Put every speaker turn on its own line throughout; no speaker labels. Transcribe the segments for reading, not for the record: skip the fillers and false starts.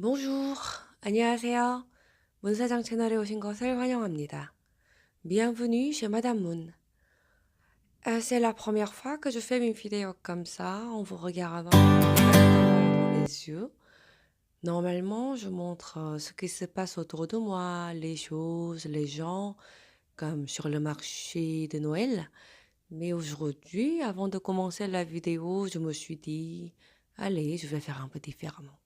Bonjour, 안녕하세요. 문사장 채널에 오신 것을 환영합니다. Bienvenue chez Madame Moon. C'est la première fois que je fais une vidéo comme ça, en vous regardant directement dans les yeux. Normalement, je montre ce qui se passe autour de moi, les choses, les gens, comme sur le marché de Noël. Mais aujourd'hui, avant de commencer la vidéo, je me suis dit, allez, je vais faire un peu différemment.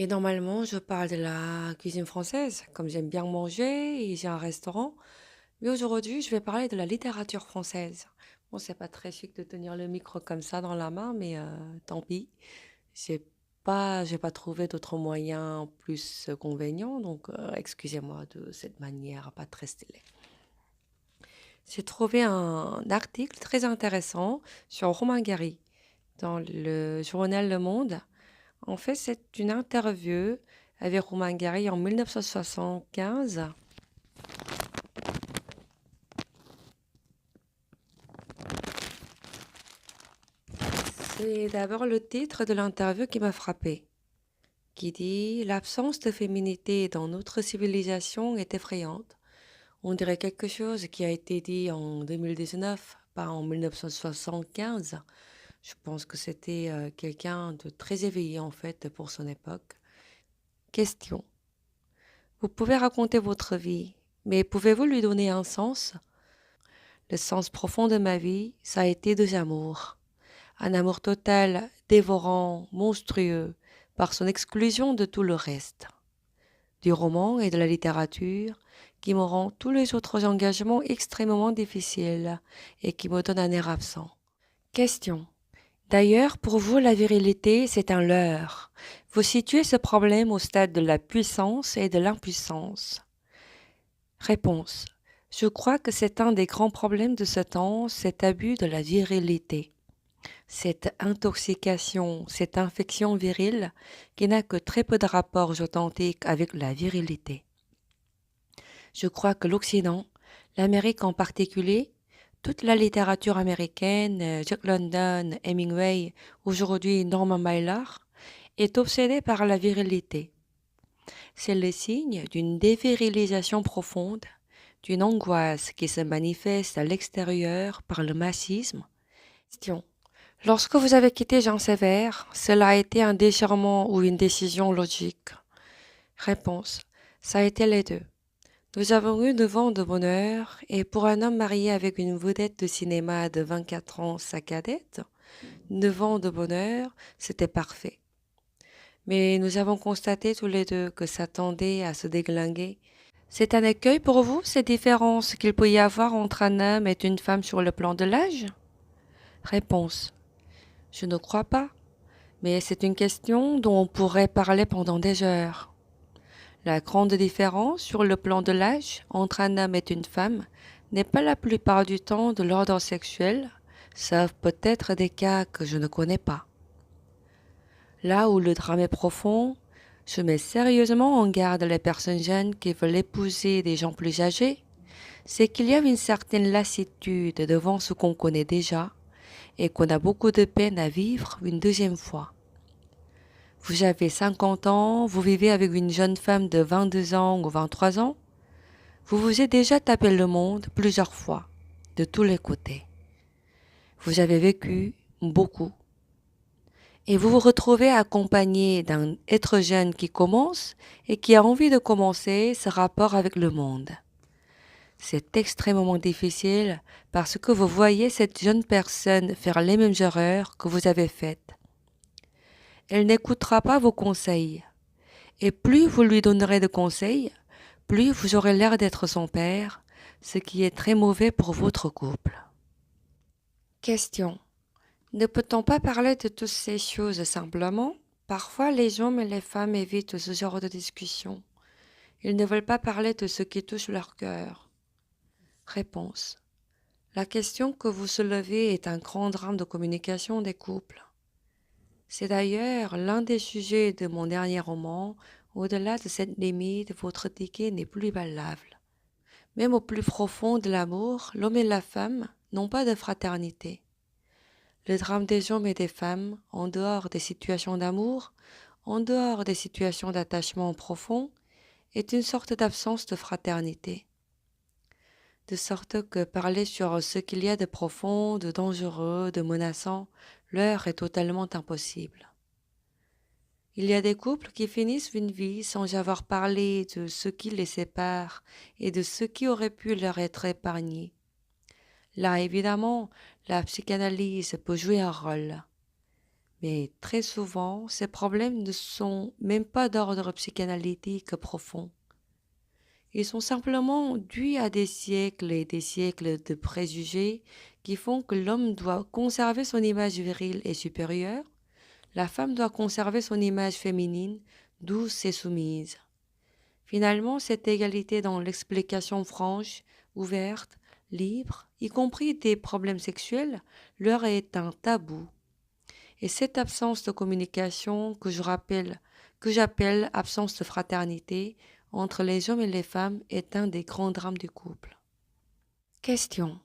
Et normalement, je parle de la cuisine française, comme j'aime bien manger et j'ai un restaurant. Mais aujourd'hui, je vais parler de la littérature française. Bon, c'est pas très chic de tenir le micro comme ça dans la main, mais tant pis. J'ai j'ai pas trouvé d'autres moyens plus convénients, donc excusez-moi de cette manière pas très stylée. J'ai trouvé un article très intéressant sur Romain Gary dans le journal Le Monde. En fait, c'est une interview avec Romain Gary en 1975. C'est d'abord le titre de l'interview qui m'a frappé, qui dit «L'absence de féminité dans notre civilisation est effrayante». On dirait quelque chose qui a été dit en 2019, pas en 1975. Je pense que c'était quelqu'un de très éveillé en fait pour son époque. Question. Vous pouvez raconter votre vie, mais pouvez-vous lui donner un sens? Le sens profond de ma vie, ça a été deux amours. Un amour total, dévorant, monstrueux, par son exclusion de tout le reste. Du roman et de la littérature, qui me rend tous les autres engagements extrêmement difficiles et qui me donnent un air absent. Question. D'ailleurs, pour vous, la virilité, c'est un leurre. Vous situez ce problème au stade de la puissance et de l'impuissance. Réponse. Je crois que c'est un des grands problèmes de ce temps, cet abus de la virilité. Cette intoxication, cette infection virile qui n'a que très peu de rapports authentiques avec la virilité. Je crois que l'Occident, l'Amérique en particulier, toute la littérature américaine, Jack London, Hemingway, aujourd'hui Norman Mailer, est obsédée par la virilité. C'est le signe d'une dévirilisation profonde, d'une angoisse qui se manifeste à l'extérieur par le massisme. Question. Lorsque vous avez quitté Jean Sévère, cela a été un déchirement ou une décision logique? Réponse. Ça a été les deux. Nous avons eu 9 ans de bonheur et pour un homme marié avec une vedette de cinéma de 24 ans, sa cadette, 9 ans de bonheur, c'était parfait. Mais nous avons constaté tous les deux que ça tendait à se déglinguer. C'est un écueil pour vous, ces différences qu'il peut y avoir entre un homme et une femme sur le plan de l'âge? Réponse. Je ne crois pas, mais c'est une question dont on pourrait parler pendant des heures. La grande différence sur le plan de l'âge entre un homme et une femme n'est pas la plupart du temps de l'ordre sexuel, sauf peut-être des cas que je ne connais pas. Là où le drame est profond, je mets sérieusement en garde les personnes jeunes qui veulent épouser des gens plus âgés, c'est qu'il y a une certaine lassitude devant ce qu'on connaît déjà et qu'on a beaucoup de peine à vivre une deuxième fois. Vous avez 50 ans, vous vivez avec une jeune femme de 22 ans ou 23 ans, vous vous êtes déjà tapé le monde plusieurs fois, de tous les côtés. Vous avez vécu beaucoup. Et vous vous retrouvez accompagné d'un être jeune qui commence et qui a envie de commencer ce rapport avec le monde. C'est extrêmement difficile parce que vous voyez cette jeune personne faire les mêmes erreurs que vous avez faites. Elle n'écoutera pas vos conseils. Et plus vous lui donnerez de conseils, plus vous aurez l'air d'être son père, ce qui est très mauvais pour votre couple. Question. Ne peut-on pas parler de toutes ces choses simplement? Parfois, les hommes et les femmes évitent ce genre de discussion. Ils ne veulent pas parler de ce qui touche leur cœur. Réponse. La question que vous soulevez est un grand drame de communication des couples. C'est d'ailleurs l'un des sujets de mon dernier roman. Au-delà de cette limite, votre ticket n'est plus valable. Même au plus profond de l'amour, l'homme et la femme n'ont pas de fraternité. Le drame des hommes et des femmes, en dehors des situations d'amour, en dehors des situations d'attachement profond, est une sorte d'absence de fraternité. De sorte que parler sur ce qu'il y a de profond, de dangereux, de menaçant, leur est totalement impossible. Il y a des couples qui finissent une vie sans avoir parlé de ce qui les sépare et de ce qui aurait pu leur être épargné. Là, évidemment, la psychanalyse peut jouer un rôle. Mais très souvent, ces problèmes ne sont même pas d'ordre psychanalytique profond. Ils sont simplement dus à des siècles et des siècles de préjugés qui font que l'homme doit conserver son image virile et supérieure, la femme doit conserver son image féminine, douce et soumise. Finalement, cette égalité dans l'explication franche, ouverte, libre, y compris des problèmes sexuels, leur est un tabou. Et cette absence de communication que j'appelle absence de fraternité entre les hommes et les femmes est un des grands drames du couple. Question.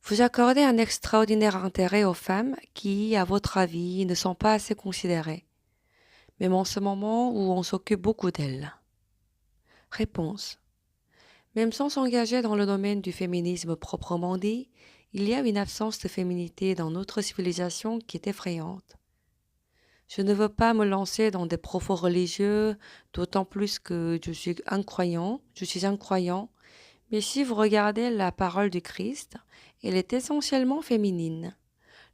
Vous accordez un extraordinaire intérêt aux femmes qui, à votre avis, ne sont pas assez considérées, même en ce moment où on s'occupe beaucoup d'elles. Réponse. Même sans s'engager dans le domaine du féminisme proprement dit, il y a une absence de féminité dans notre civilisation qui est effrayante. Je ne veux pas me lancer dans des propos religieux, d'autant plus que je suis un croyant, mais si vous regardez la parole du Christ, elle est essentiellement féminine.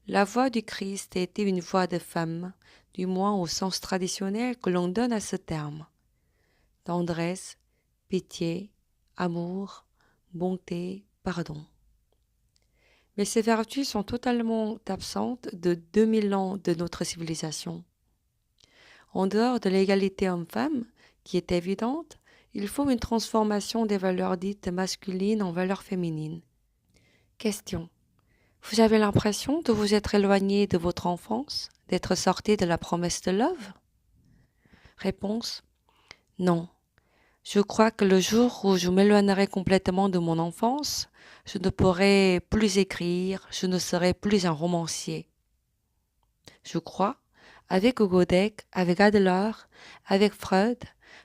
La voix du Christ était une voix de femme, du moins au sens traditionnel que l'on donne à ce terme. Tendresse, pitié, amour, bonté, pardon. Mais ces vertus sont totalement absentes de 2000 ans de notre civilisation. En dehors de l'égalité homme-femme, qui est évidente, il faut une transformation des valeurs dites masculines en valeurs féminines. Question. Vous avez l'impression de vous être éloigné de votre enfance, d'être sorti de la promesse de love? Réponse. Non. Je crois que le jour où je m'éloignerai complètement de mon enfance, je ne pourrai plus écrire, je ne serai plus un romancier. Je crois, avec Godek, avec Adler, avec Freud,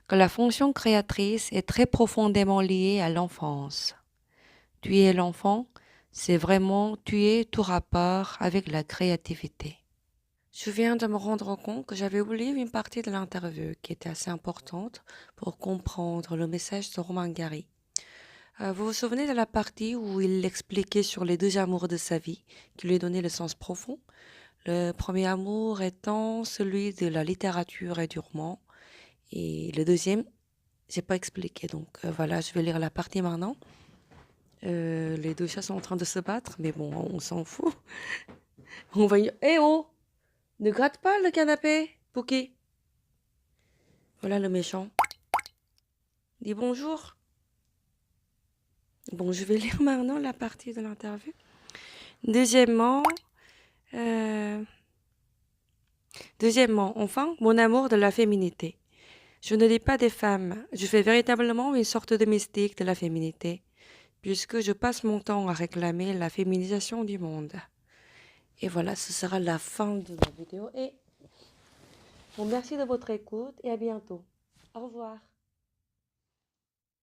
que la fonction créatrice est très profondément liée à l'enfance. Tuer l'enfant, c'est vraiment tuer tout rapport avec la créativité. Je viens de me rendre compte que j'avais oublié une partie de l'interview qui était assez importante pour comprendre le message de Romain Gary. Vous vous souvenez de la partie où il expliquait sur les deux amours de sa vie, qui lui donnaient le sens profond? Le premier amour étant celui de la littérature et du roman, et le deuxième, j'ai pas expliqué, donc voilà, je vais lire la partie maintenant. Les deux chats sont en train de se battre, mais bon, on s'en fout. On va y... Eh oh! Ne gratte pas le canapé, Pookie. Voilà le méchant. Dis bonjour. Bon, je vais lire maintenant la partie de l'interview. Deuxièmement, enfin, mon amour de la féminité. Je ne dis pas des femmes, je fais véritablement une sorte de mystique de la féminité, puisque je passe mon temps à réclamer la féminisation du monde. Et voilà, ce sera la fin de ma vidéo. Et bon, merci de votre écoute et à bientôt. Au revoir.